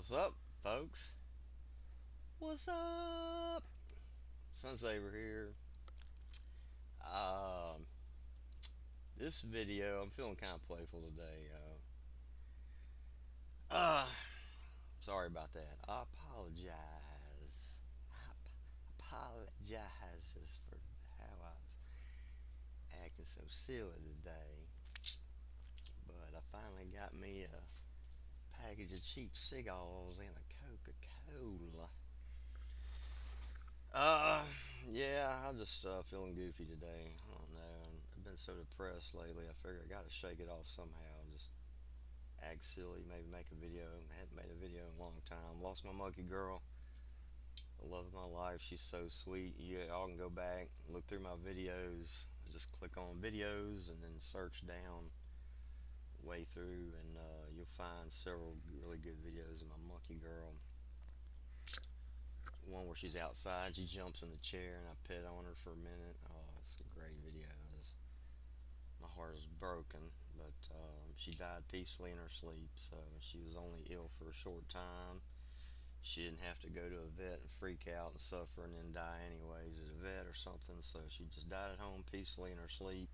What's up, folks? What's up? Sunsaver here. Um, this video, I'm feeling kind of playful today. Uh, Sorry about that. I apologize. Apologizes for how I was acting so silly today. But I finally got me a package of cheap cigars and a Coca-Cola. Uh, yeah, I'm just feeling goofy today. I don't know. I've been so depressed lately. I figure I got to shake it off somehow. Just act silly. Maybe make a video. I haven't made a video in a long time. Lost my monkey girl. The love of my life. She's so sweet. You all can go back, look through my videos. Just click on videos and then search down way through, and you'll find several really good videos of my monkey girl. One where she's outside, she jumps in the chair, and I pet on her for a minute. Oh, it's a great video. My heart is broken, but she died peacefully in her sleep. So she was only ill for a short time. She didn't have to go to a vet and freak out and suffer and then die anyways at a vet or something. So she just died at home peacefully in her sleep.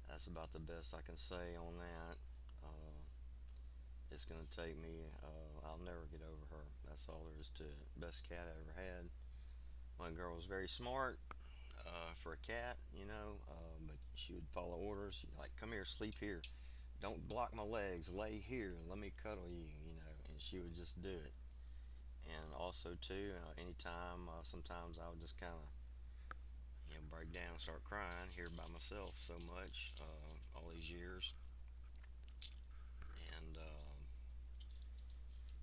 That's about the best I can say on that. Uh, it's gonna take me. I'll never get over her. That's all there is to it. Best cat I ever had. My girl was very smart for a cat, but she would follow orders. She'd like, come here, sleep here. Don't block my legs. Lay here. Let me cuddle you. And she would just do it. And also too, anytime, sometimes I would just kind of, break down, start crying here by myself so much all these years. And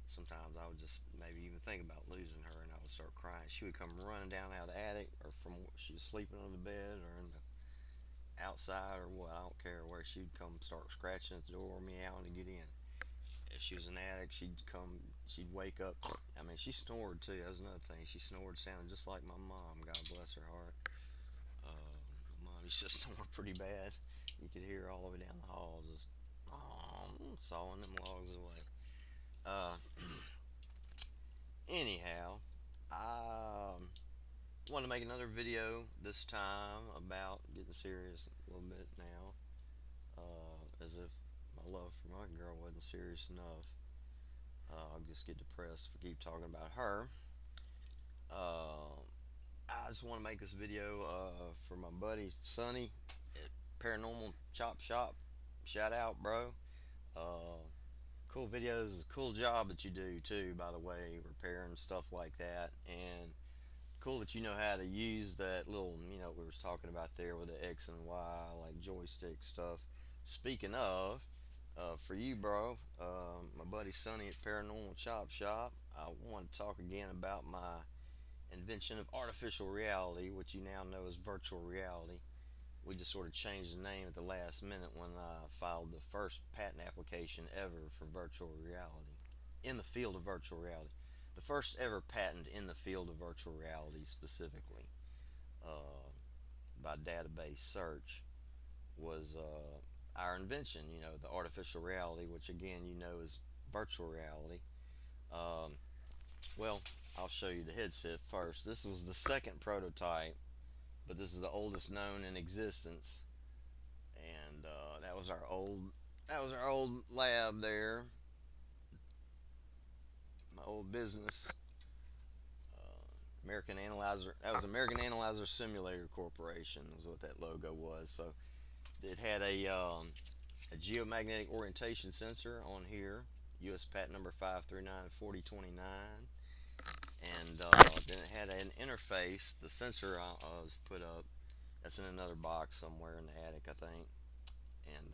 sometimes I would just maybe even think about losing her, and I would start crying. She would come running down out of the attic, or from she was sleeping under the bed, or in the outside, or what. I don't care where. She'd come start scratching at the door, meowing to get in. If she was an addict, she'd come. She'd wake up. I mean, she snored too. That's another thing. She snored, sounded just like my mom. God bless her heart. My mom used to snore pretty bad. You could hear her all the way down the hall, just sawing them logs away. Uh, Anyhow, I want to make another video this time about getting serious a little bit now, as if my love for my girl wasn't serious enough. I'll just get depressed if I keep talking about her. Uh, I just want to make this video for my buddy Sonny at Paranormal Chop Shop. Shout out, bro. Uh, cool videos, cool job that you do too, by the way, repairing stuff like that. And cool that you know how to use that little, we was talking about there with the X and Y, like joystick stuff. Speaking of, for you, bro, my buddy Sonny at Paranormal Chop Shop, I want to talk again about my invention of artificial reality, which you now know as virtual reality. We just sort of changed the name at the last minute when I filed the first patent application ever for virtual reality in the field of virtual reality. The first ever patent in the field of virtual reality specifically, uh, by database search, was our invention, the artificial reality, which again, is virtual reality. Um, well, I'll show you the headset first. This was the second prototype, but this is the oldest known in existence. And that was our old lab there, my old business. American Analyzer. That was American Analyzer Simulator Corporation. Was what that logo was. So it had a geomagnetic orientation sensor on here. U.S. patent number 5394029. And then it had an interface. The sensor was put up. That's in another box somewhere in the attic, I think. And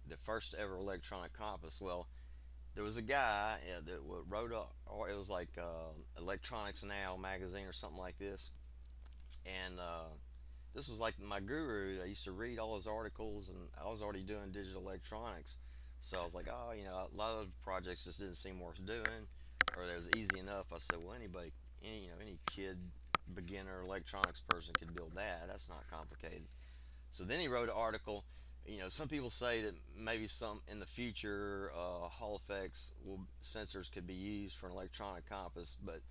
the first ever electronic compass. Well, there was a guy that wrote up, or it was like Electronics Now magazine or something like this, and this was like my guru. I used to read all his articles, and I was already doing digital electronics, so I was like, oh, a lot of projects just didn't seem worth doing, or it was easy enough. I said, well, any kid, beginner electronics person could build that. That's not complicated. So then he wrote an article Some people say that maybe some in the future, Hall effects sensors could be used for an electronic compass, but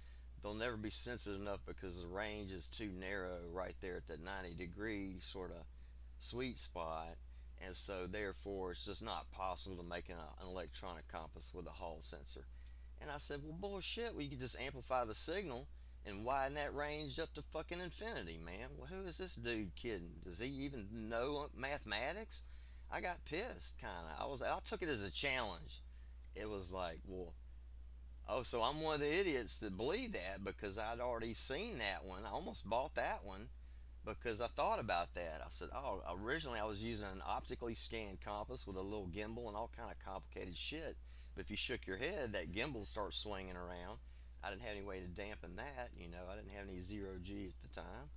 they'll never be sensitive enough because the range is too narrow right there at that 90-degree sort of sweet spot, and so therefore it's just not possible to make an electronic compass with a Hall sensor. And I said, well, bullshit. Well, you could just amplify the signal and widen that range up to fucking infinity, man. Well, who is this dude kidding? Does he even know mathematics? I got pissed, kind of. I took it as a challenge. It was like, well, oh, so I'm one of the idiots that believed that because I'd already seen that one. I almost bought that one because I thought about that. I said, oh, originally I was using an optically scanned compass with a little gimbal and all kind of complicated shit. But if you shook your head, that gimbal starts swinging around. I didn't have any way to dampen that. I didn't have any zero G at the time.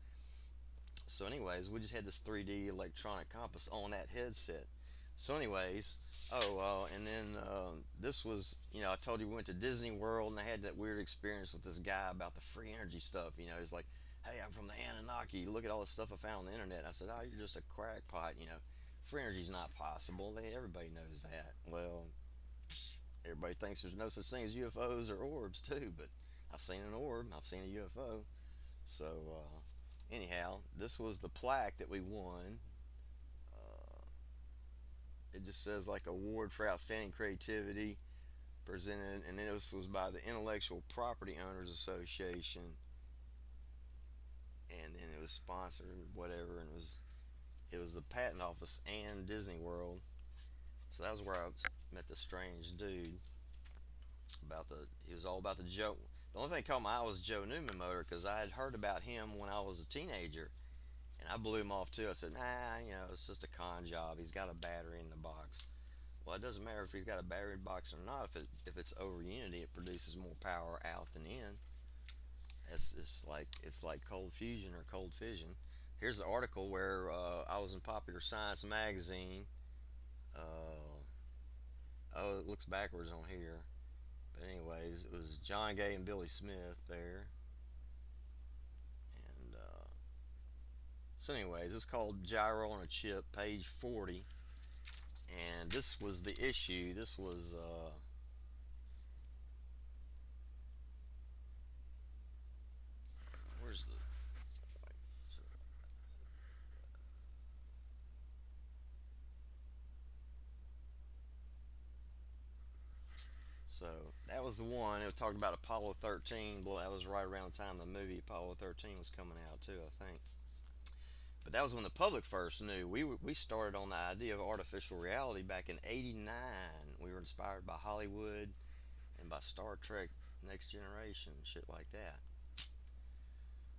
So, anyways, we just had this 3D electronic compass on that headset. So, anyways, and then this was, I told you we went to Disney World and I had that weird experience with this guy about the free energy stuff. He's like, hey, I'm from the Anunnaki. Look at all the stuff I found on the internet. I said, oh, you're just a crackpot. Free energy's not possible. Everybody knows that. Well, everybody thinks there's no such thing as UFOs or orbs, too, but I've seen an orb, I've seen a UFO. So, anyhow, this was the plaque that we won. It just says like award for outstanding creativity presented, and this was by the Intellectual Property Owners Association, and then it was sponsored, whatever, and it was the Patent Office and Disney World. So that was where I met the strange dude. He was all about the Joe. The only thing that caught my eye was Joe Newman motor because I had heard about him when I was a teenager, and I blew him off too. I said, nah, it's just a con job. He's got a battery in the box. Well, it doesn't matter if he's got a battery box or not. If it's over unity, it produces more power out than in. It's like cold fusion or cold fission. Here's the article where I was in Popular Science magazine. Oh, it looks backwards on here. But anyways, it was John Gay and Billy Smith there. And so anyways, it's called Gyro on a Chip, page 40. And this was the issue. This was where's the so that was the one. It talked about Apollo 13. Well, that was right around the time the movie Apollo 13 was coming out too, I think. But that was when the public first knew. We started on the idea of artificial reality back in '89. We were inspired by Hollywood and by Star Trek Next Generation and shit like that.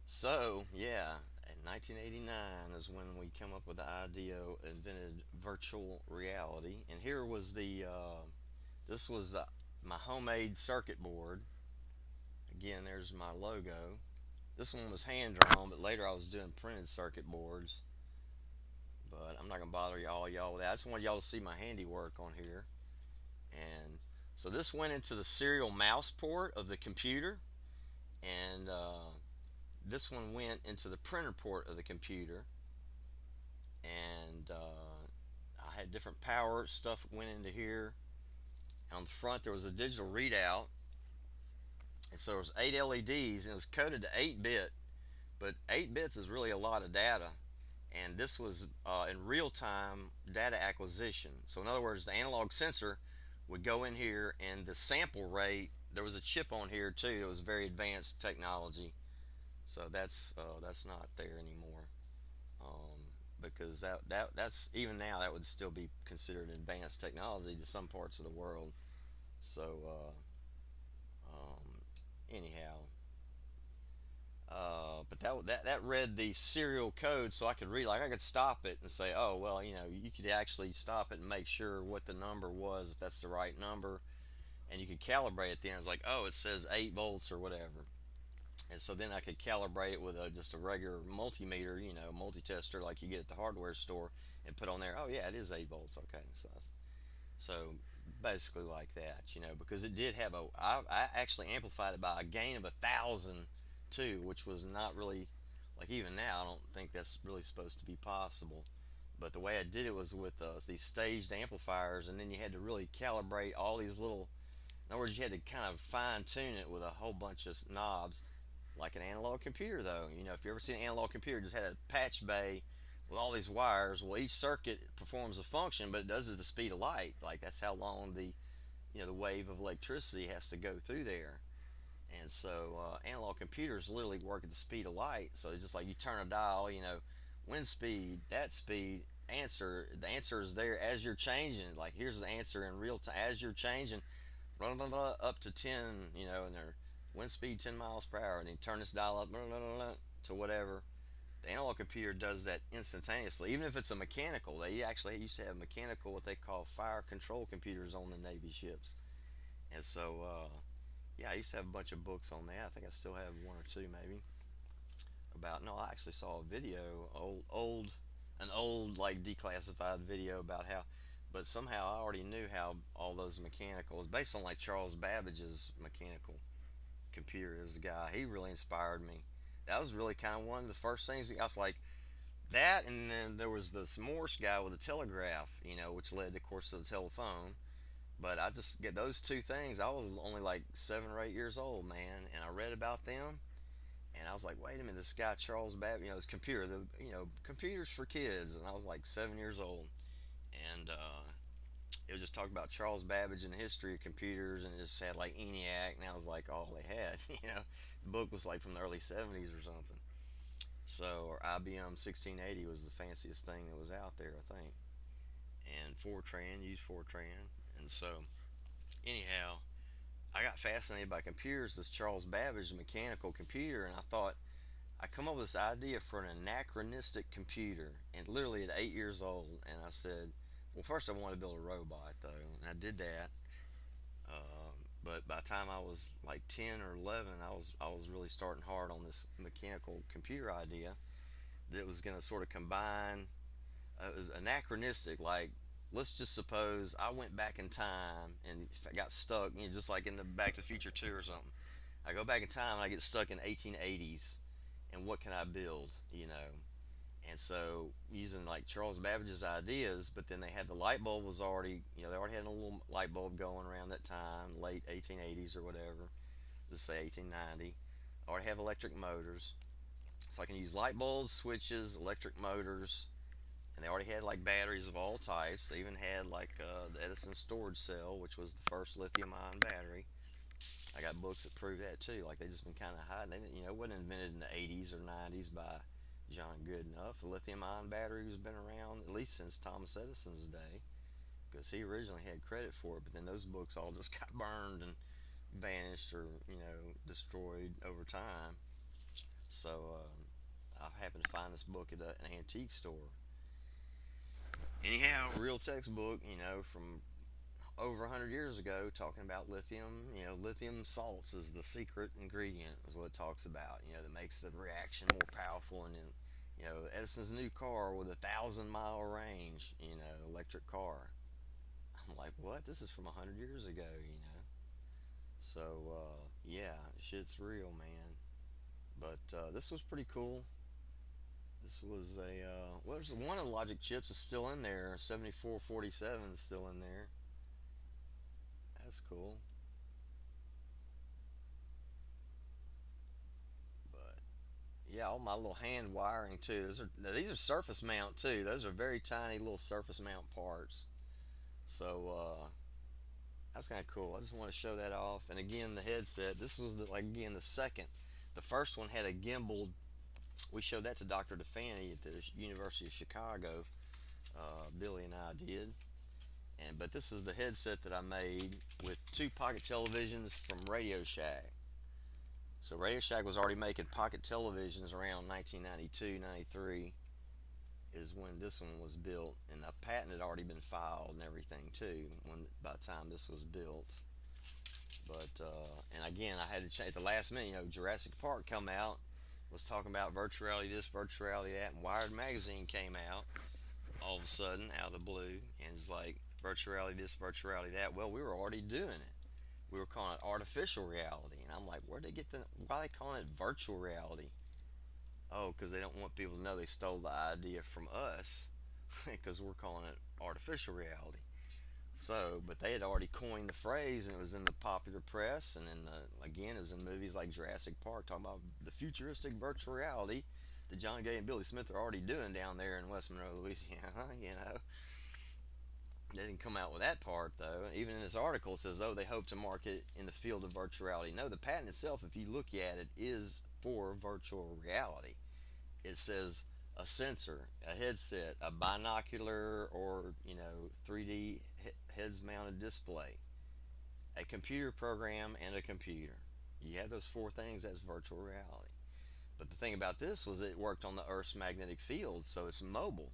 So, yeah, in 1989 is when we came up with the idea, invented virtual reality. And here was this was my homemade circuit board. Again, there's my logo. This one was hand drawn, but later I was doing printed circuit boards. But I'm not gonna bother y'all with that. I just want y'all to see my handiwork on here. And so this went into the serial mouse port of the computer, and this one went into the printer port of the computer. And I had different power stuff went into here. And on the front there was a digital readout, and so there was 8 LEDs, and it was coded to 8-bit. But 8 bits is really a lot of data, and this was in real-time data acquisition. So in other words, the analog sensor would go in here, and the sample rate, there was a chip on here too. It was very advanced technology. So that's not there anymore, because that's even now that would still be considered advanced technology to some parts of the world. So anyhow, but that read the serial code, so I could read, like I could stop it and say, oh well, you could actually stop it and make sure what the number was, if that's the right number, and you could calibrate it. Then it's like, oh, it says 8 volts or whatever, and so then I could calibrate it with just a regular multimeter, multi-tester like you get at the hardware store, and put on there, oh yeah, it is 8 volts. Okay, so basically like that, because it did have I actually amplified it by a gain of 1,000 too, which was not really, like, even now I don't think that's really supposed to be possible. But the way I did it was with these staged amplifiers, and then you had to really calibrate all these little. In other words, you had to kind of fine tune it with a whole bunch of knobs, like an analog computer. Though, if you ever seen an analog computer, it just had a patch bay with all these wires. Well, each circuit performs a function, but it does it at the speed of light. Like that's how long the wave of electricity has to go through there. And so analog computers literally work at the speed of light. So it's just like you turn a dial, wind speed, that speed, answer. The answer is there as you're changing. Like here's the answer in real time as you're changing, blah, blah, blah, up to 10, and their wind speed 10 miles per hour. And then turn this dial up blah, blah, blah, blah, to whatever. The analog computer does that instantaneously, even if it's a mechanical. They actually used to have mechanical, what they call fire control computers on the Navy ships. And so, yeah, I used to have a bunch of books on that. I think I still have one or two maybe about. No, I actually saw a video, an old like declassified video about how, but somehow I already knew how all those mechanicals, based on like Charles Babbage's mechanical computer. It was the guy. He really inspired me. That was really kind of one of the first things. I was like that, and then there was this Morse guy with a telegraph, which led, of course, to the telephone. But I just get those two things. I was only like 7 or 8 years old, man, and I read about them, and I was like, wait a minute, this guy Charles Babbage, his computer, computers for kids, and I was like 7 years old, and it was just talking about Charles Babbage and the history of computers, and it just had like ENIAC, and that was like all they had. The book was like from the early '70s or something. So, or IBM 1680 was the fanciest thing that was out there, I think, and Fortran, used Fortran, and so anyhow, I got fascinated by computers, this Charles Babbage mechanical computer, and I thought I come up with this idea for an anachronistic computer, and literally at 8 years old, and I said, well, first I wanted to build a robot though, and I did that. But by the time I was like 10 or 11, I was really starting hard on this mechanical computer idea that was going to sort of combine. It was anachronistic, like let's just suppose I went back in time and if I got stuck, just like in the Back to the Future 2 or something. I go back in time and I get stuck in 1880s, and what can I build? And so using like Charles Babbage's ideas, but then they had the light bulb was already, they already had a little light bulb going around that time, late 1880s or whatever, let's say 1890. I already have electric motors, so I can use light bulbs, switches, electric motors, and they already had like batteries of all types. They even had like the Edison storage cell, which was the first lithium-ion battery. I got books that prove that too. Like they just been kind of hiding. It wasn't invented in the 80s or 90s by John Goodenough. The lithium-ion battery has been around at least since Thomas Edison's day, because he originally had credit for it. But then those books all just got burned and vanished or destroyed over time. So I happened to find this book at an antique store. Anyhow, real textbook, from over 100 years ago, talking about lithium. Lithium salts is the secret ingredient, is what it talks about. That makes the reaction more powerful. And then, Edison's new car with 1,000-mile range. Electric car. I'm like, what? This is from 100 years ago. So yeah, shit's real, man. But this was pretty cool. This was a well, there's one of the logic chips is still in there. 7447 is still in there. That's cool. But yeah, all my little hand wiring too. These are surface mount too. Those are very tiny little surface mount parts. So that's kind of cool. I just want to show that off. And again, the headset. This was like again the second. The first one had a gimbal. We showed that to Dr. DeFanny at the University of Chicago. Billy and I did. But this is the headset that I made with two pocket televisions from Radio Shack. So Radio Shack was already making pocket televisions around 1992, 93 is when this one was built, and the patent had already been filed and everything too when by the time this was built. But and again, I had to change at the last minute. Jurassic Park come out, was talking about virtual reality this, virtual reality that, and Wired magazine came out all of a sudden out of the blue, and it's like virtual reality this, virtual reality that. Well, we were already doing it. We were calling it artificial reality, and I'm like, where'd they get why are they calling it virtual reality? Oh, because they don't want people to know they stole the idea from us because we're calling it artificial reality. So, but they had already coined the phrase, and it was in the popular press, and in the, again, it was in movies like Jurassic Park, talking about the futuristic virtual reality that John Gay and Billy Smith are already doing down there in West Monroe, Louisiana. They didn't come out with that part though. Even in this article, it says, "Oh, they hope to market in the field of virtual reality." No, the patent itself, if you look at it, is for virtual reality. It says a sensor, a headset, a binocular or 3D heads mounted display, a computer program, and a computer. You have those four things as virtual reality. But the thing about this was it worked on the Earth's magnetic field, so it's mobile.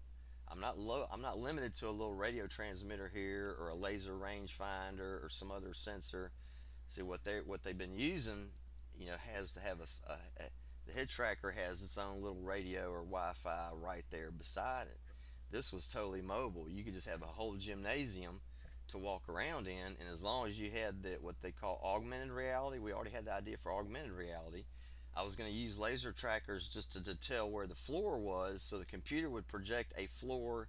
I'm not limited to a little radio transmitter here or a laser rangefinder or some other sensor. See what they've been using, has to have the head tracker has its own little radio or Wi-Fi right there beside it. This was totally mobile. You could just have a whole gymnasium to walk around in, and as long as you had what they call augmented reality, we already had the idea for augmented reality. I was going to use laser trackers just to tell where the floor was, so the computer would project a floor,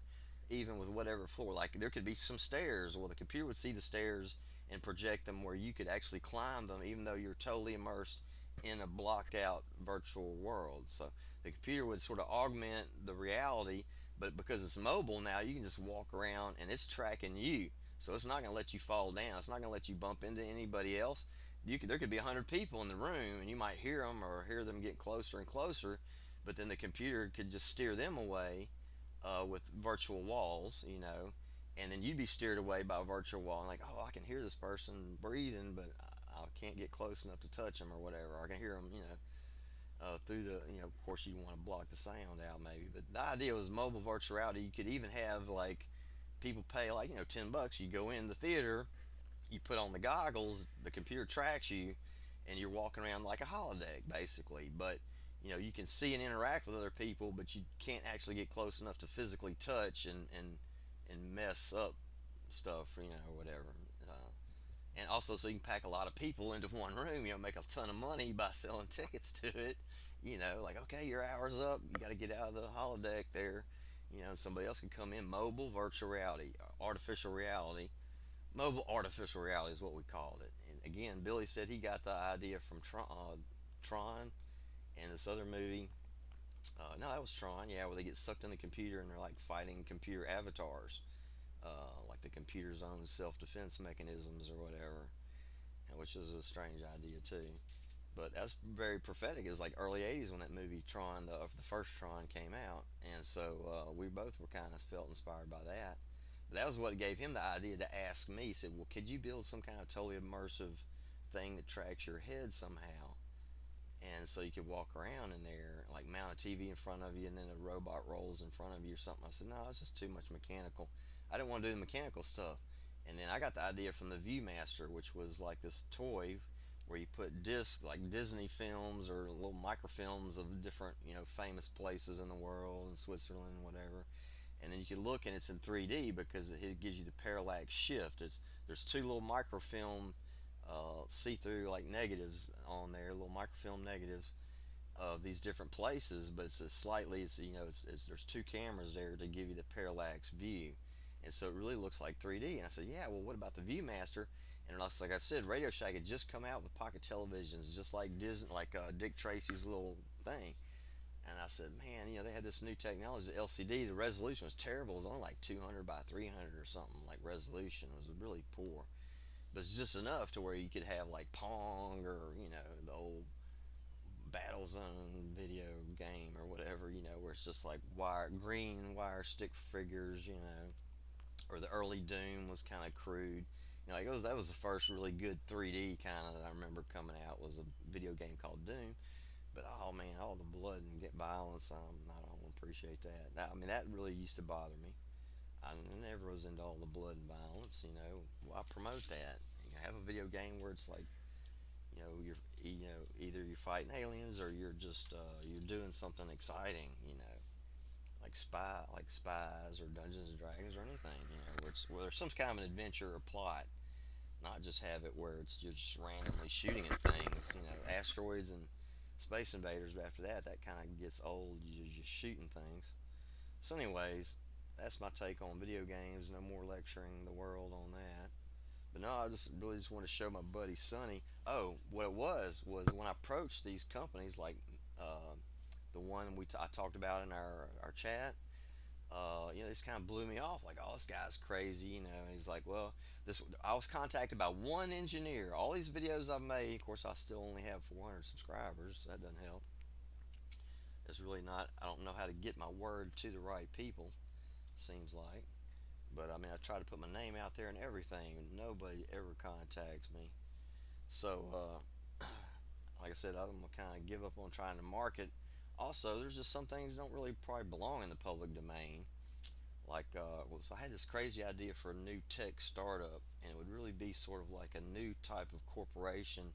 even with whatever floor. Like there could be some stairs. Well, the computer would see the stairs and project them where you could actually climb them, even though you're totally immersed in a blocked out virtual world. So the computer would sort of augment the reality, but because it's mobile now, you can just walk around and it's tracking you. So it's not going to let you fall down. It's not going to let you bump into anybody else. There could be 100 people in the room and you might hear them or hear them get closer and closer, but then the computer could just steer them away with virtual walls, and then you'd be steered away by a virtual wall and like, oh, I can hear this person breathing, but I can't get close enough to touch them or whatever. Or I can hear them, through the, of course you want to block the sound out maybe, but the idea was mobile virtual reality. You could even have like people pay like, $10. You go in the theater, you put on the goggles, the computer tracks you, and you're walking around like a holodeck basically. But you can see and interact with other people, but you can't actually get close enough to physically touch and mess up stuff, or whatever. And also, so you can pack a lot of people into one room, make a ton of money by selling tickets to it. Like, okay, your hour's up, you got to get out of the holodeck there. Somebody else can come in. Mobile virtual reality, artificial reality. Mobile artificial reality is what we called it. And again, Billy said he got the idea from Tron and this other movie. No, that was Tron, yeah, where they get sucked in the computer and they're like fighting computer avatars, like the computer's own self-defense mechanisms or whatever, which is a strange idea too. But that's very prophetic. It was like early '80s when that movie Tron, the first Tron, came out, and so we both were kind of felt inspired by that. But that was what gave him the idea to ask me. He said, "Well, could you build some kind of totally immersive thing that tracks your head somehow?" And so you could walk around in there, like mount a TV in front of you, and then a robot rolls in front of you or something. I said, no, it's just too much mechanical. I didn't want to do the mechanical stuff. And then I got the idea from the Viewmaster, which was like this toy where you put discs, like Disney films or little microfilms of different, famous places in the world, in Switzerland, whatever. And then you can look and it's in 3D because it gives you the parallax shift. There's two little microfilm see-through like negatives on there, little microfilm negatives of these different places, but it's a slightly, there's two cameras there to give you the parallax view, and so it really looks like 3D. And I said, yeah, well, what about the Viewmaster? And like I said, Radio Shack had just come out with pocket televisions, just like Disney, like Dick Tracy's little thing. And I said, man, they had this new technology, the LCD. The resolution was terrible. It was only like 200 by 300 or something, like resolution. It was really poor. But it's just enough to where you could have like Pong or the old Battlezone video game or whatever, where it's just like green wire stick figures, or the early Doom was kind of crude. Like that was the first really good 3D kind of that I remember coming out, was a video game called Doom. But oh man, all the blood and get violence, I don't appreciate that. I mean, that really used to bother me. I never was into all the blood and violence. Well, I promote that. Have a video game where it's like, you're either you're fighting aliens or you're just you're doing something exciting. Like spies or Dungeons and Dragons or anything. Where there's some kind of an adventure or plot, not just have it where you're just randomly shooting at things. Asteroids and Space Invaders. But after that, that kind of gets old. You're just shooting things. So, anyways, that's my take on video games. No more lecturing the world on that. But no, I just really just want to show my buddy Sonny. Oh, what it was when I approached these companies like uh, the one I talked about in our chat. This kind of blew me off. Like, oh, this guy's crazy. And he's like, well, this. I was contacted by one engineer. All these videos I've made. Of course, I still only have 400 subscribers. So that doesn't help. It's really not. I don't know how to get my word to the right people. Seems like. But I mean, I try to put my name out there and everything, and nobody ever contacts me. So, like I said, I'm gonna kind of give up on trying to market. Also, there's just some things that don't really probably belong in the public domain. Like, so I had this crazy idea for a new tech startup, and it would really be sort of like a new type of corporation,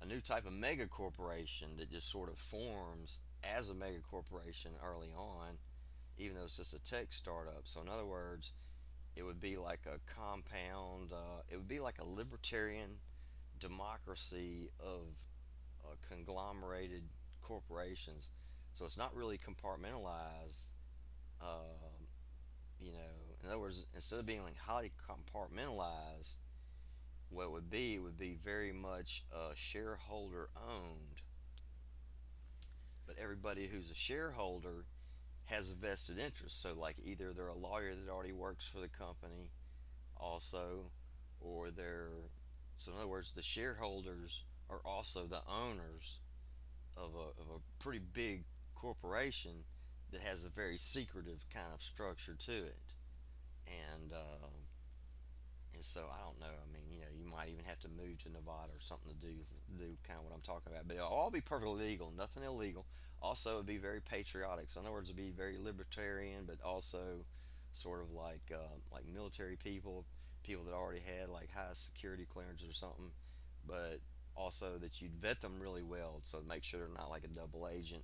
a new type of mega corporation that just sort of forms as a mega corporation early on, even though it's just a tech startup. So, in other words, it would be like a compound, it would be like a libertarian democracy of conglomerated corporations. So it's not really compartmentalized. Um, in other words, instead of being like highly compartmentalized, what it would be very much shareholder owned. But everybody who's a shareholder has a vested interest. So, like, either they're a lawyer that already works for the company, also, or they're so in other words, the shareholders are also the owners of a pretty big corporation that has a very secretive kind of structure to it. And and so I don't know. I mean, you might even have to move to Nevada or something to do kind of what I'm talking about. But it'll all be perfectly legal, nothing illegal. Also, it'd be very patriotic. So in other words, it'd be very libertarian, but also sort of like military people, people that already had like high security clearances or something, but also that you'd vet them really well, so to make sure they're not like a double agent,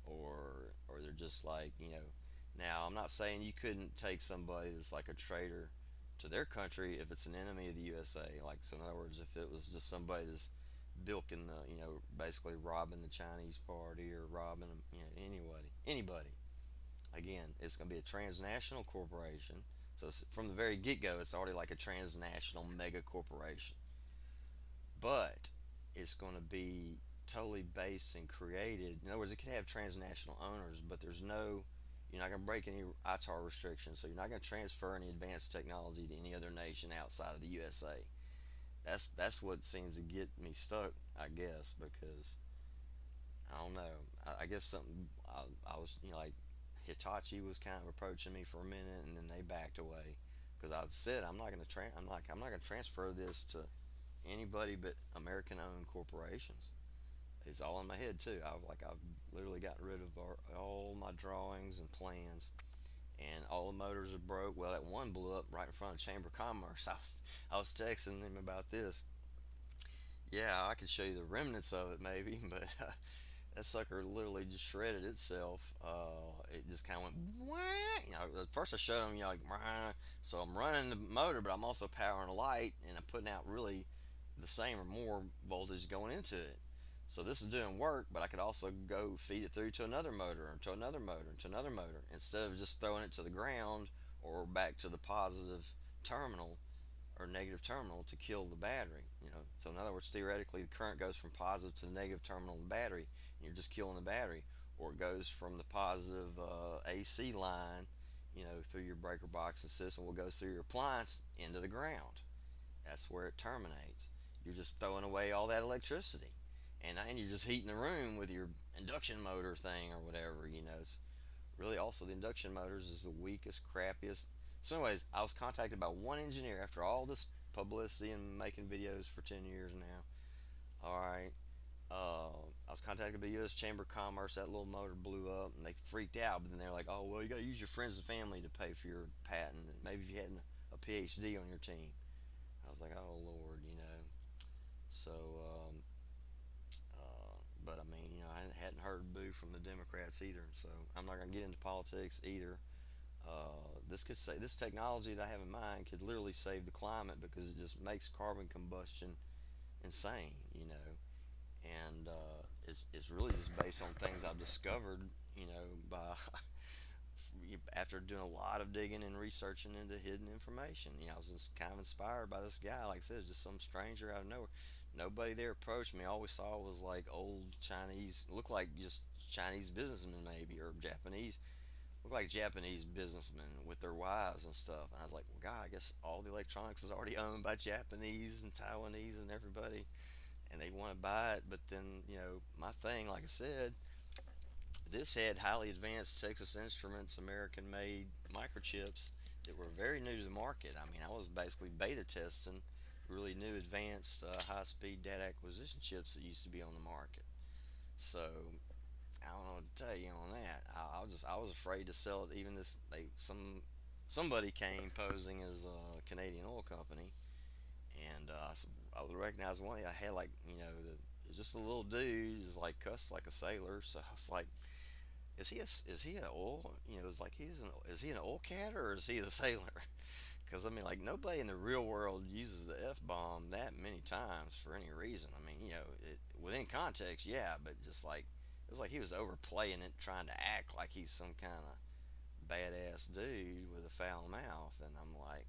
or they're just like. Now, I'm not saying you couldn't take somebody that's like a traitor to their country if it's an enemy of the USA. Like, so in other words, if it was just somebody that's bilking basically robbing the Chinese party or robbing them, anybody. Again, it's going to be a transnational corporation. So from the very get go, it's already like a transnational mega corporation. But it's going to be totally based and created. In other words, it could have transnational owners, but you're not going to break any ITAR restrictions, so you're not going to transfer any advanced technology to any other nation outside of the USA. That's what seems to get me stuck, I guess, because I don't know. I guess something I was like Hitachi was kind of approaching me for a minute, and then they backed away because I've said I'm not going to transfer this to anybody but American-owned corporations. It's all in my head too. I've literally gotten rid of all my drawings and plans, and all the motors are broke. Well, that one blew up right in front of Chamber of Commerce. I was texting him about this. Yeah, I could show you the remnants of it maybe, but that sucker literally just shredded itself. It just kind of went. Wah! At first I showed him, like, "Wah." So I'm running the motor, but I'm also powering a light, and I'm putting out really the same or more voltage going into it. So this is doing work, but I could also go feed it through to another motor, and to another motor, and to another motor, instead of just throwing it to the ground or back to the positive terminal or negative terminal to kill the battery. So in other words, theoretically, the current goes from positive to the negative terminal of the battery, and you're just killing the battery, or it goes from the positive AC line, through your breaker box and system, will go through your appliance into the ground. That's where it terminates. You're just throwing away all that electricity, and you're just heating the room with your induction motor thing or whatever. It's really also the induction motors is the weakest, crappiest. So, anyways, I was contacted by one engineer after all this publicity and making videos for 10 years now. All right. I was contacted by the U.S. Chamber of Commerce. That little motor blew up, and they freaked out. But then they're like, "Oh, well, you got to use your friends and family to pay for your patent. And maybe if you had a PhD on your team." I was like, "Oh Lord." So, but I mean, I hadn't heard boo from the Democrats either. So I'm not going to get into politics either. This technology that I have in mind could literally save the climate because it just makes carbon combustion insane. And it's really just based on things I've discovered, by after doing a lot of digging and researching into hidden information, I was just kind of inspired by this guy. Like I said, just some stranger out of nowhere. Nobody there approached me. All we saw was like old Chinese, looked like just Chinese businessmen maybe, or Japanese, looked like Japanese businessmen with their wives and stuff. And I was like, well, God, I guess all the electronics is already owned by Japanese and Taiwanese and everybody, and they want to buy it. But then, my thing, like I said, this had highly advanced Texas Instruments American made microchips that were very new to the market. I mean, I was basically beta testing really new advanced high speed data acquisition chips that used to be on the market. So I don't know what to tell you on that. I was afraid to sell it. Even this somebody came posing as a Canadian oil company, and I would recognize one. I had like it was just a little dude, is like cussed like a sailor. So I was like, is he an oil? It's like is he an oil cat or is he a sailor? Because I mean, like nobody in the real world uses the f bomb that many times for any reason. I mean, within context, yeah, but just like it was like he was overplaying it, trying to act like he's some kind of badass dude with a foul mouth, and I'm like,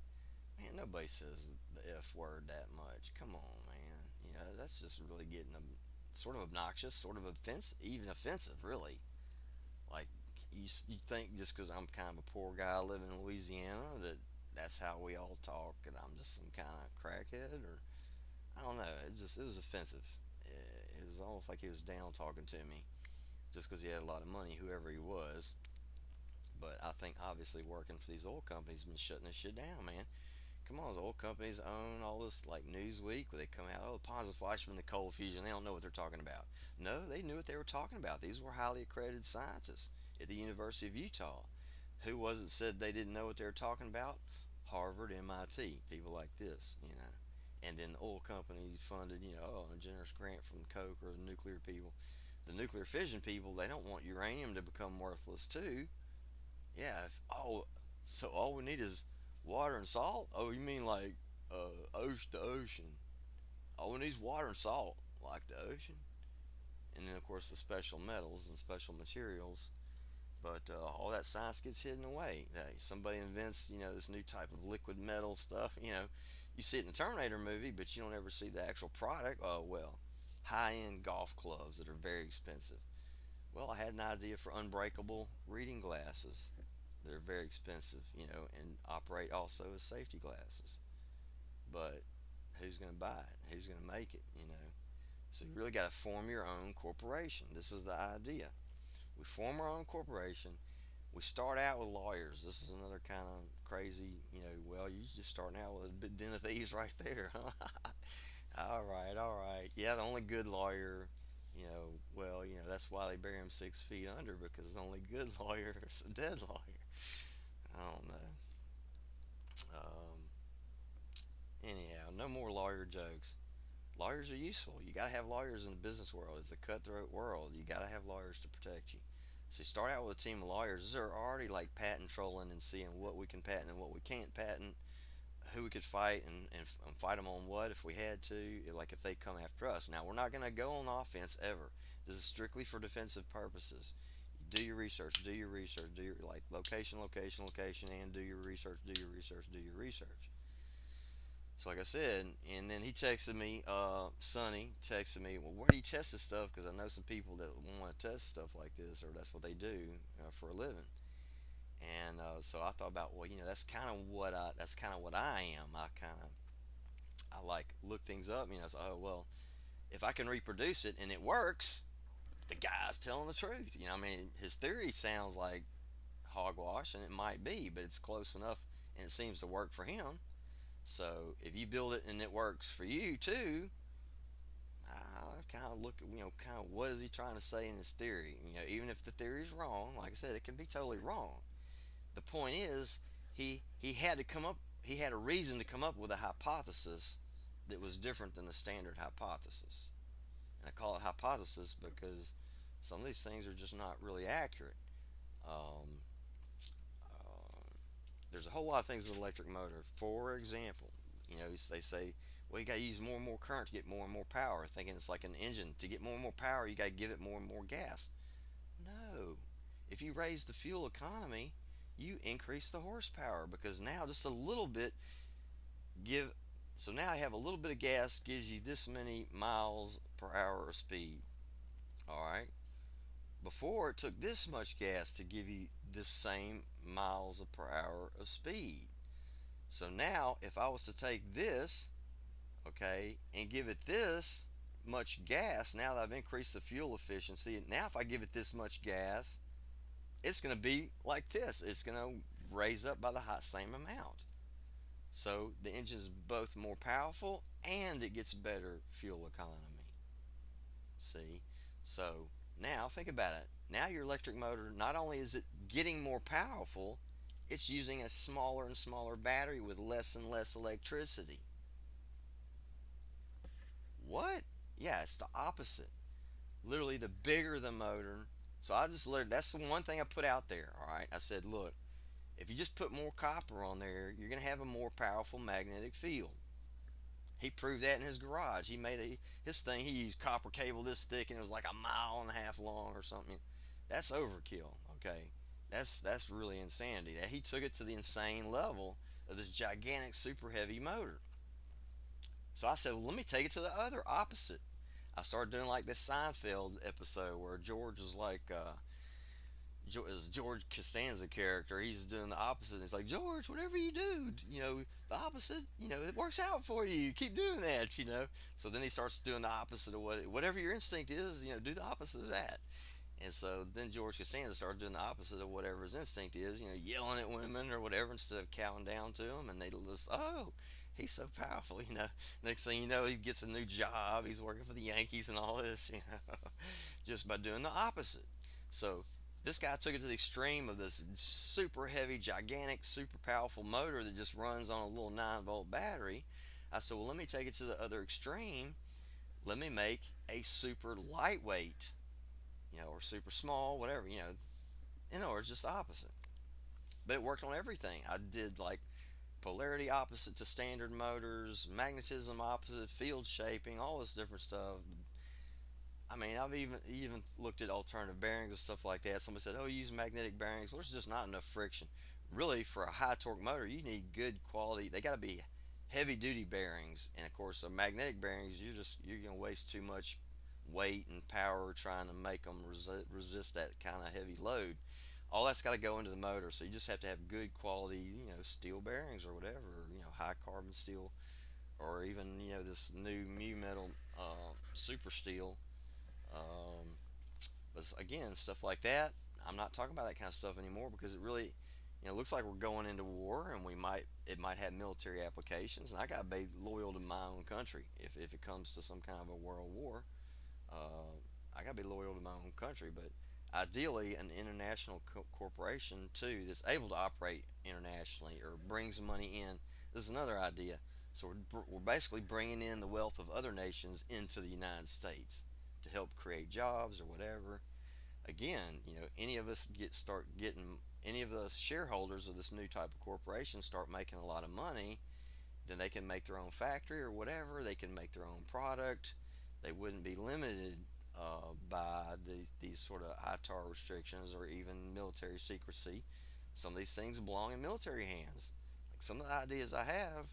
man, nobody says the f word that much. Come on, man. That's just really getting sort of obnoxious, sort of offensive, even offensive, really. Like you think just because I'm kind of a poor guy living in Louisiana that that's how we all talk, and I'm just some kind of crackhead, or I don't know. It was offensive. It was almost like he was down talking to me just because he had a lot of money, whoever he was. But I think obviously working for these oil companies has been shutting this shit down, man. Come on, those oil companies own all this like Newsweek where they come out, oh, the ponds of flash from the cold fusion. They don't know what they're talking about. No, they knew what they were talking about. These were highly accredited scientists at the University of Utah. Who was it said they didn't know what they were talking about? Harvard, MIT, people like this. And then the oil companies funded, a generous grant from Koch or the nuclear people. The nuclear fission people, they don't want uranium to become worthless too. Yeah, so all we need is water and salt? Oh, you mean like the ocean? All we need is water and salt, like the ocean. And then, of course, the special metals and special materials. But all that science gets hidden away. Somebody invents, this new type of liquid metal stuff. You see it in the Terminator movie, but you don't ever see the actual product. Oh, well, high-end golf clubs that are very expensive. Well, I had an idea for unbreakable reading glasses. They're very expensive, and operate also as safety glasses. But who's going to buy it? Who's going to make it? So you really got to form your own corporation. This is the idea. We form our own corporation. We start out with lawyers. This is another kind of crazy, well, you're just starting out with a bit den of thieves right there, huh? All right, all right. Yeah, the only good lawyer, well, that's why they bury him 6 feet under because the only good lawyer is a dead lawyer. I don't know. Um, Anyhow, no more lawyer jokes. Lawyers are useful. You got to have lawyers in the business world. It's a cutthroat world. You got to have lawyers to protect you. So you start out with a team of lawyers. They're already like patent trolling and seeing what we can patent and what we can't patent, who we could fight and fight them on what if we had to, like if they come after us. Now, we're not going to go on offense ever. This is strictly for defensive purposes. Do your research, do your research, do your like location, location, location, and do your research, do your research, do your research. So like I said, and then he texted me, Sonny texted me, well, where do you test this stuff? Because I know some people that want to test stuff like this, or that's what they do for a living. And so I thought about, well, that's kind of what I am. I like look things up. I said, oh well, if I can reproduce it and it works, the guy's telling the truth. I mean, his theory sounds like hogwash, and it might be, but it's close enough, and it seems to work for him. So if you build it and it works for you too, I kind of look at kind of what is he trying to say in his theory. Even if the theory is wrong, like I said, it can be totally wrong. The point is, he had to come up. He had a reason to come up with a hypothesis that was different than the standard hypothesis. And I call it hypothesis because some of these things are just not really accurate. Um, there's a whole lot of things with electric motor. For example, they say, well, you got to use more and more current to get more and more power, thinking it's like an engine. To get more and more power, you got to give it more and more gas. No. If you raise the fuel economy, you increase the horsepower because now just a little bit give. So now I have a little bit of gas gives you this many miles per hour of speed. All right. Before it took this much gas to give you this same miles per hour of speed. So now if I was to take this, okay, and give it this much gas, now that I've increased the fuel efficiency, now if I give it this much gas, it's going to be like this. It's going to raise up by the same amount. So the engine's both more powerful and it gets better fuel economy. See? So now think about it. Now your electric motor, not only is it getting more powerful, it's using a smaller and smaller battery with less and less electricity. What? Yeah, it's the opposite. Literally, the bigger the motor. So I just learned that's the one thing I put out there. All right, I said, look, if you just put more copper on there, you're gonna have a more powerful magnetic field. He proved that in his garage. He made his thing. He used copper cable this thick, and it was like a mile and a half long or something. That's overkill. Okay, that's really insanity. That he took it to the insane level of this gigantic, super heavy motor. So I said, well, let me take it to the other opposite. I started doing like this Seinfeld episode where George was like, George Costanza character. He's doing the opposite. It's like, George, whatever you do, the opposite, it works out for you. Keep doing that. So then he starts doing the opposite of whatever your instinct is, do the opposite of that. And so then George Costanza started doing the opposite of whatever his instinct is, yelling at women or whatever instead of cowing down to them. And they just, oh, he's so powerful. Next thing you know, he gets a new job. He's working for the Yankees and all this, just by doing the opposite. So this guy took it to the extreme of this super heavy, gigantic, super powerful motor that just runs on a little 9-volt battery. I said, well, let me take it to the other extreme. Let me make a super lightweight, or super small, whatever, it's just the opposite. But it worked on everything. I did like polarity opposite to standard motors, magnetism opposite, field shaping, all this different stuff. I mean, I've even looked at alternative bearings and stuff like that. Somebody said, "Oh, you use magnetic bearings." Well, there's just not enough friction. Really, for a high torque motor, you need good quality. They got to be heavy duty bearings, and of course, the magnetic bearings, you're gonna waste too much weight and power trying to make them resist that kind of heavy load. All that's got to go into the motor, so you just have to have good quality, steel bearings or whatever, high carbon steel, or even this new mu metal super steel. But again, stuff like that, I'm not talking about that kind of stuff anymore because it really, looks like we're going into war, and it might have military applications, and I gotta be loyal to my own country if it comes to some kind of a world war. I gotta be loyal to my own country, but ideally an international corporation too that's able to operate internationally or brings money in. This is another idea. So we're basically bringing in the wealth of other nations into the United States to help create jobs or whatever. Again, any of us shareholders of this new type of corporation start making a lot of money, then they can make their own factory or whatever. They can make their own product. They wouldn't be limited by these sort of ITAR restrictions or even military secrecy. Some of these things belong in military hands. Like some of the ideas I have,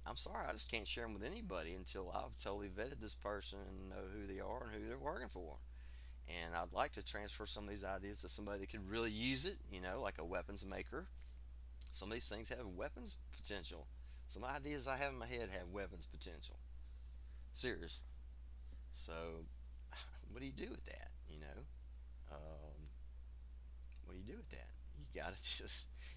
I'm sorry, I just can't share them with anybody until I've totally vetted this person and know who they are and who they're working for. And I'd like to transfer some of these ideas to somebody that could really use it, like a weapons maker. Some of these things have weapons potential. Some ideas I have in my head have weapons potential. Seriously. So, what do you do with that? What do you do with that?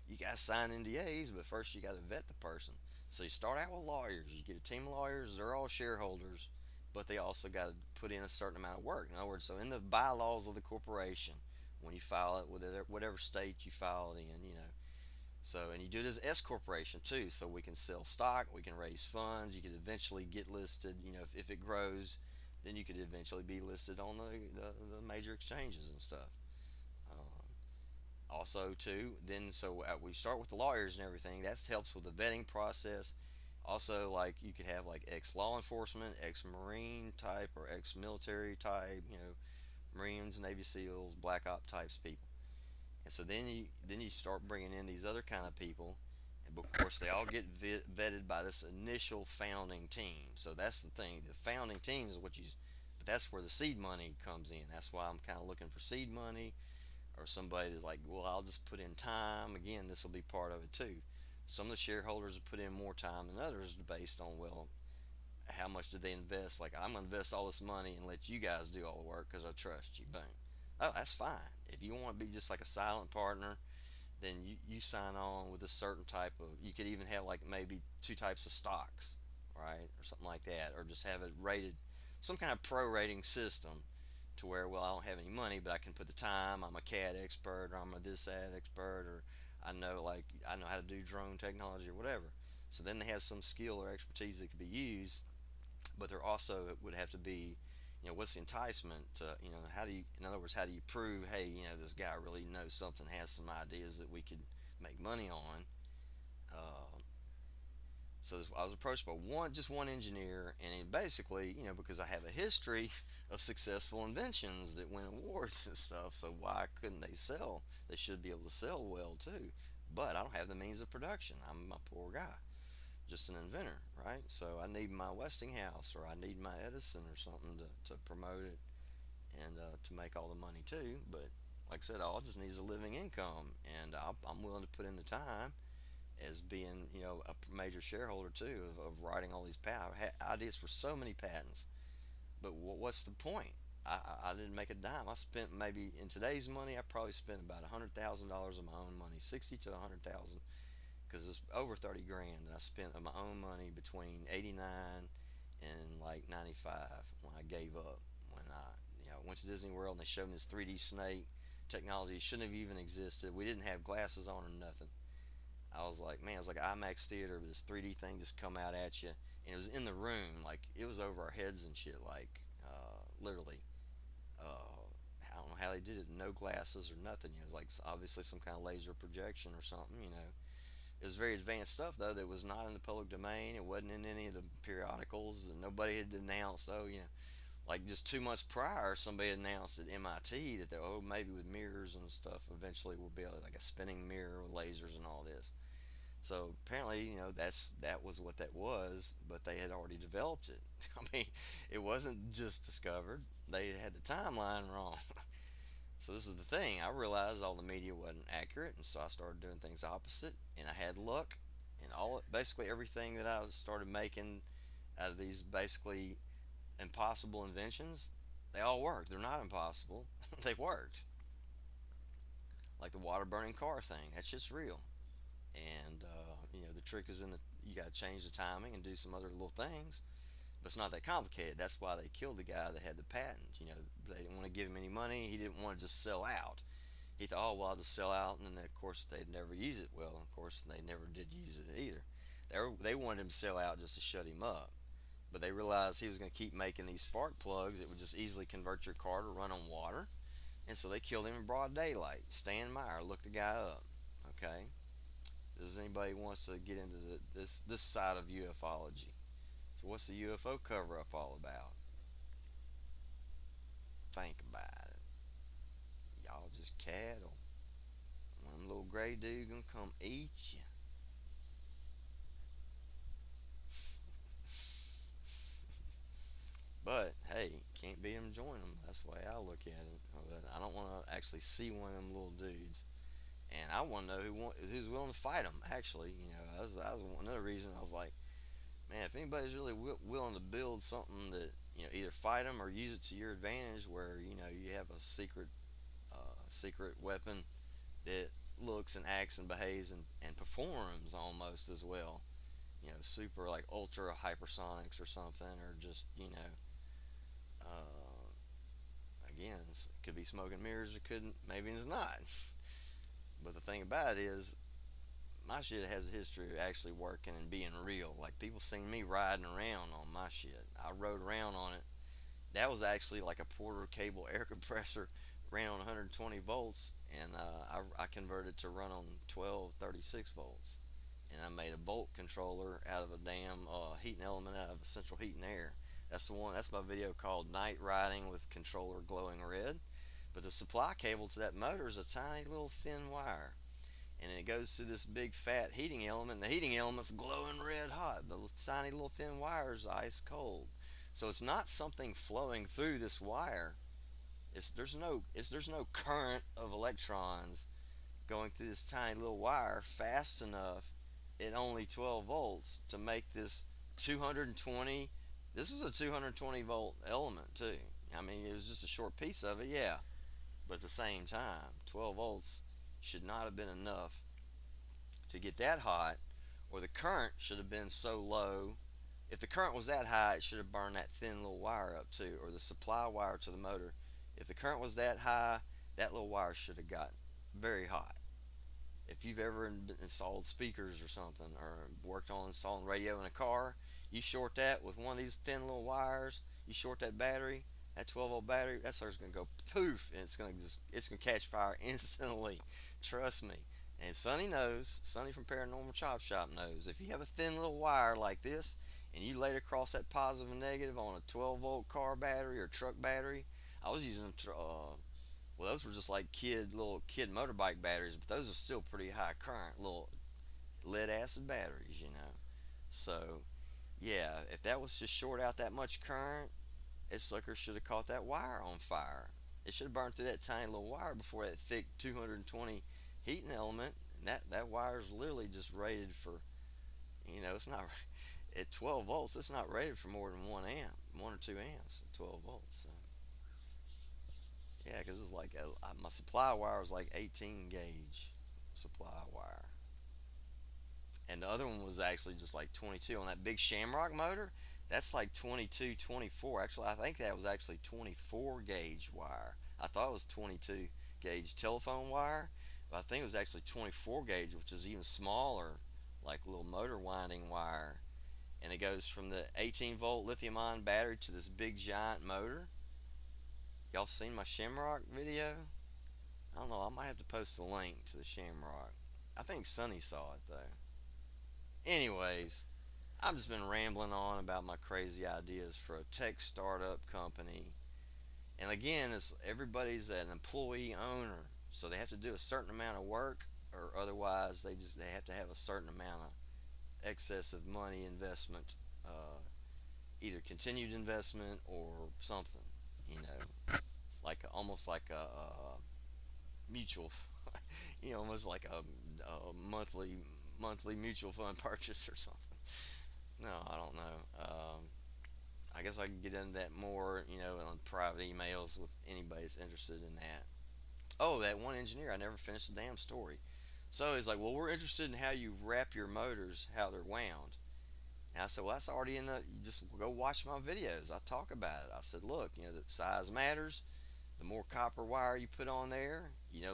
You gotta sign NDAs, but first you gotta vet the person. So you start out with lawyers. You get a team of lawyers. They're all shareholders, but they also got to put in a certain amount of work. In other words, so in the bylaws of the corporation, when you file it with whatever state you file it in, So, and you do it as S corporation too, so we can sell stock, we can raise funds, you could eventually get listed. If it grows, then you could eventually be listed on the major exchanges and stuff. Um, Also, too, then so we start with the lawyers and everything. That helps with the vetting process. Also, like you could have like ex law enforcement, ex marine type, or ex military type. Marines, Navy SEALs, Black Op types people. And so then you start bringing in these other kind of people, and of course they all get vetted by this initial founding team. So that's the thing. The founding team is what you, but that's where the seed money comes in. That's why I'm kind of looking for seed money, or somebody that's like, well, I'll just put in time. Again, this will be part of it too. Some of the shareholders have put in more time than others based on, well, how much did they invest? Like, I'm gonna invest all this money and let you guys do all the work because I trust you. Boom. Oh, that's fine. If you want to be just like a silent partner, then you sign on with a certain type of. You could even have like maybe two types of stocks, right, or something like that, or just have it rated, some kind of prorating system, to where, well, I don't have any money, but I can put the time. I'm a CAD expert, or I'm a this ad expert, or I know how to do drone technology or whatever. So then they have some skill or expertise that could be used, but there also would have to be, what's the enticement to, how do you, in other words, how do you prove, hey, this guy really knows something, has some ideas that we could make money on. uh, I was approached by just one engineer, and he basically, because I have a history of successful inventions that win awards and stuff, so why couldn't they sell? They should be able to sell well too, but I don't have the means of production. I'm a poor guy, just an inventor, right? So I need my Westinghouse, or I need my Edison or something to promote it, and to make all the money too. But like I said, all I just need is a living income, and I'm willing to put in the time as being, a major shareholder too of writing all these patents. I had ideas for so many patents, but what's the point? I didn't make a dime. I spent, maybe in today's money, I probably spent about $100,000 of my own money, 60 to 100,000, because it's over 30 grand that I spent of my own money between 89 and like 95 when I gave up. When I, went to Disney World and they showed me this 3D snake technology. It shouldn't have even existed. We didn't have glasses on or nothing. I was like, man, it was like IMAX theater, but this 3D thing just come out at you, and it was in the room, like it was over our heads and shit, like literally. I don't know how they did it. No glasses or nothing. It was like obviously some kind of laser projection or something. It was very advanced stuff though that was not in the public domain. It wasn't in any of the periodicals, and nobody had announced. Oh, like just 2 months prior, somebody announced at MIT that they, oh, maybe with mirrors and stuff, eventually we'll be able to, like a spinning mirror with lasers and all this. So apparently, that was what that was, but they had already developed it. I mean, it wasn't just discovered; they had the timeline wrong. So this is the thing. I realized all the media wasn't accurate, and so I started doing things opposite, and I had luck, and basically everything that I started making out of these basically impossible inventions, they all worked. They're not impossible; they worked. Like the water burning car thing, that's just real. And the trick is in the you got to change the timing and do some other little things, but it's not that complicated. That's why they killed the guy that had the patent. They didn't want to give him any money. He didn't want to just sell out. He thought, oh, well, I'll just sell out, and then of course they'd never use it. Well, of course they never did use it either. They wanted him to sell out just to shut him up, but they realized he was going to keep making these spark plugs that would just easily convert your car to run on water, and so they killed him in broad daylight. Stan Meyer, look the guy up. Okay, does anybody wants to get into this side of ufology? So what's the UFO cover up all about? Think about it. Y'all just cattle. One little gray dude gonna come eat you. But hey, can't beat them, join them. That's the way I look at it. But I don't want to actually see one of them little dudes, and I want to know who's willing to fight them. Actually, that was another reason I was like, man, if anybody's really willing to build something that, either fight them or use it to your advantage, where you have a secret weapon that looks and acts and behaves and performs almost as well, super like ultra hypersonics or something, or just uh, again, it could be smoke and mirrors, or couldn't, maybe it's not. But the thing about it is, my shit has a history of actually working and being real. Like, people seen me riding around on my shit. I rode around on it. That was actually like a Porter cable air compressor, ran on 120 volts, and I converted to run on 1236 volts. And I made a volt controller out of a damn heating element out of a central heat and air. That's the one. That's my video called "Night Riding with Controller Glowing Red." But the supply cable to that motor is a tiny little thin wire, and it goes through this big fat heating element. And the heating element's glowing red hot. The tiny little thin wire is ice cold. So it's not something flowing through this wire. There's no current of electrons going through this tiny little wire fast enough at only 12 volts to make this 220. This is a 220 volt element too. I mean, it was just a short piece of it, yeah. But at the same time, 12 volts should not have been enough to get that hot, or the current should have been so low. If the current was that high, it should have burned that thin little wire up too, or the supply wire to the motor. If the current was that high, that little wire should have got very hot. If you've ever installed speakers or something, or worked on installing radio in a car, you short that with one of these thin little wires. You short that battery, that 12 volt battery. That sucker's gonna go poof, and it's gonna catch fire instantly. Trust me. And Sonny knows. Sonny from Paranormal Chop Shop knows. If you have a thin little wire like this, and you lay it across that positive and negative on a 12 volt car battery or truck battery, I was using well, those were just like little kid motorbike batteries, but those are still pretty high current, little lead acid batteries, you know. So, yeah, if that was just short out that much current, that sucker should have caught that wire on fire. It should have burned through that tiny little wire before that thick 220 heating element. And that wire is literally just rated for, it's not at 12 volts. It's not rated for more than 1 amp, 1 or 2 amps at 12 volts. So. Yeah, because it's like my supply wire was like 18 gauge supply wire, and the other one was actually just like 22 on that big Shamrock motor. That's like 22, 24. Actually, I think that was actually 24 gauge wire. I thought it was 22 gauge telephone wire, but I think it was actually 24 gauge, which is even smaller, like a little motor winding wire. And it goes from the 18 volt lithium ion battery to this big giant motor. Y'all seen my Shamrock video? I don't know. I might have to post the link to the Shamrock. I think Sonny saw it though. Anyways, I've just been rambling on about my crazy ideas for a tech startup company. And again, it's everybody's an employee owner, so they have to do a certain amount of work, or otherwise they have to have a certain amount of excessive money investment, either continued investment or something, you know, like almost like a mutual, almost like a monthly mutual fund purchase or something. No, I don't know. I guess I can get into that more, on private emails with anybody that's interested in that. Oh, that one engineer, I never finished the damn story. So he's like, well, we're interested in how you wrap your motors, how they're wound. And I said, well, that's already in you just go watch my videos. I talk about it. I said, look, the size matters. The more copper wire you put on there,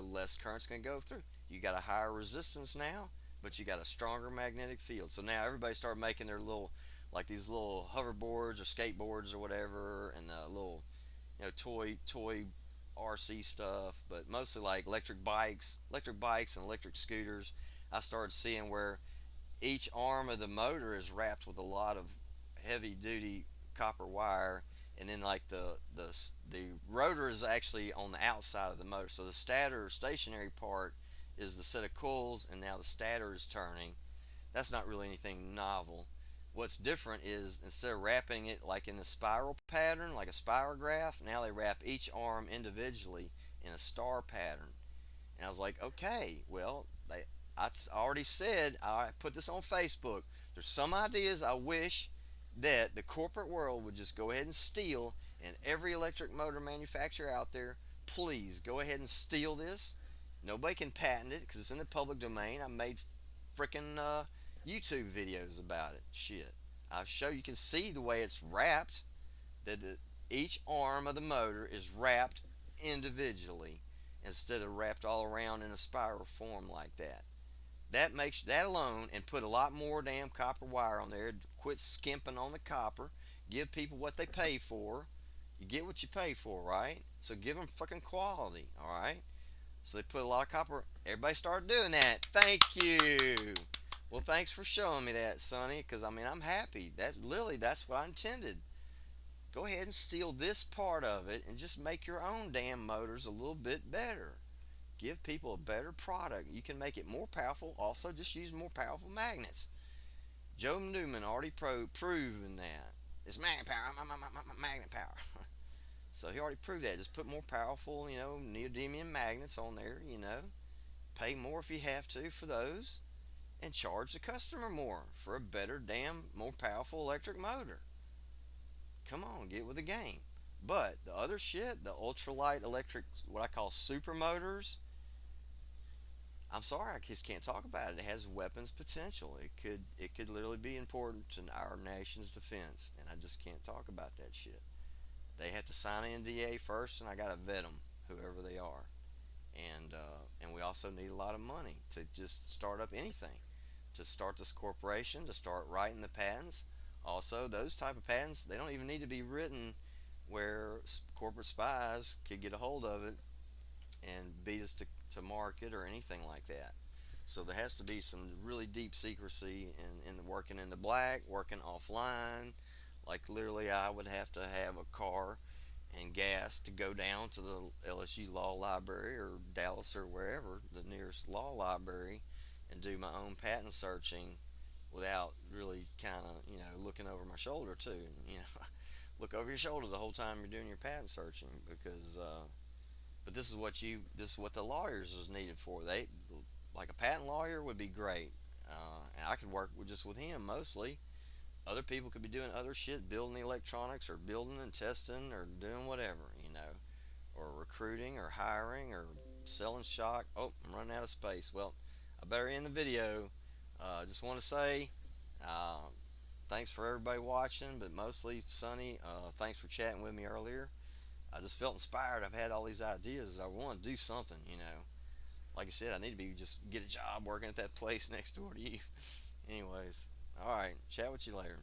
less current's going to go through. You got a higher resistance now, but you got a stronger magnetic field. So now everybody started making their like these little hoverboards or skateboards or whatever, and the little, toy RC stuff, but mostly like electric bikes and electric scooters. I started seeing where each arm of the motor is wrapped with a lot of heavy duty copper wire, and then like the rotor is actually on the outside of the motor. So the stationary part is the set of coils, and now the stator is turning. That's not really anything novel. What's different is instead of wrapping it like in the spiral pattern, like a spirograph, now they wrap each arm individually in a star pattern. And I was like, okay, well, I already said, I put this on Facebook. There's some ideas I wish that the corporate world would just go ahead and steal, and every electric motor manufacturer out there, please go ahead and steal this. Nobody can patent it because it's in the public domain. I made freaking YouTube videos about it. Shit. I'll show you can see the way it's wrapped. That each arm of the motor is wrapped individually instead of wrapped all around in a spiral form like that. That makes that alone, and put a lot more damn copper wire on there. Quit skimping on the copper. Give people what they pay for. You get what you pay for, right? So give them fucking quality, all right? So they put a lot of copper. Everybody started doing that. Thank you. Well, thanks for showing me that, Sonny, because I'm happy. That's what I intended. Go ahead and steal this part of it and just make your own damn motors a little bit better. Give people a better product. You can make it more powerful. Also, just use more powerful magnets. Joe Newman already proven that. It's magnet power, magnet power. So he already proved that. Just put more powerful, neodymium magnets on there, Pay more if you have to for those. And charge the customer more for a better, damn, more powerful electric motor. Come on, get with the game. But the other shit, the ultralight electric, what I call super motors, I'm sorry, I just can't talk about it. It has weapons potential. It could literally be important to our nation's defense, and I just can't talk about that shit. They have to sign an NDA first, and I gotta vet them, whoever they are. And we also need a lot of money to just start up anything, to start this corporation, to start writing the patents. Also, those type of patents, they don't even need to be written where corporate spies could get a hold of it and beat us to market or anything like that. So there has to be some really deep secrecy in the working in the black, working offline. Like literally, I would have to have a car and gas to go down to the LSU Law Library or Dallas or wherever the nearest law library and do my own patent searching without really kind of looking over my shoulder too. Look over your shoulder the whole time you're doing your patent searching because but this is what the lawyers is needed for. They like a patent lawyer would be great, and I could work with him mostly. Other people could be doing other shit, building the electronics or building and testing or doing whatever, or recruiting or hiring or selling shock. Oh, I'm running out of space. Well, I better end the video. Just want to say uh, thanks for everybody watching, but mostly Sonny, thanks for chatting with me earlier. I just felt inspired. I've had all these ideas. I want to do something. Like I said, I need to be just get a job working at that place next door to you. Anyways, all right. Chat with you later.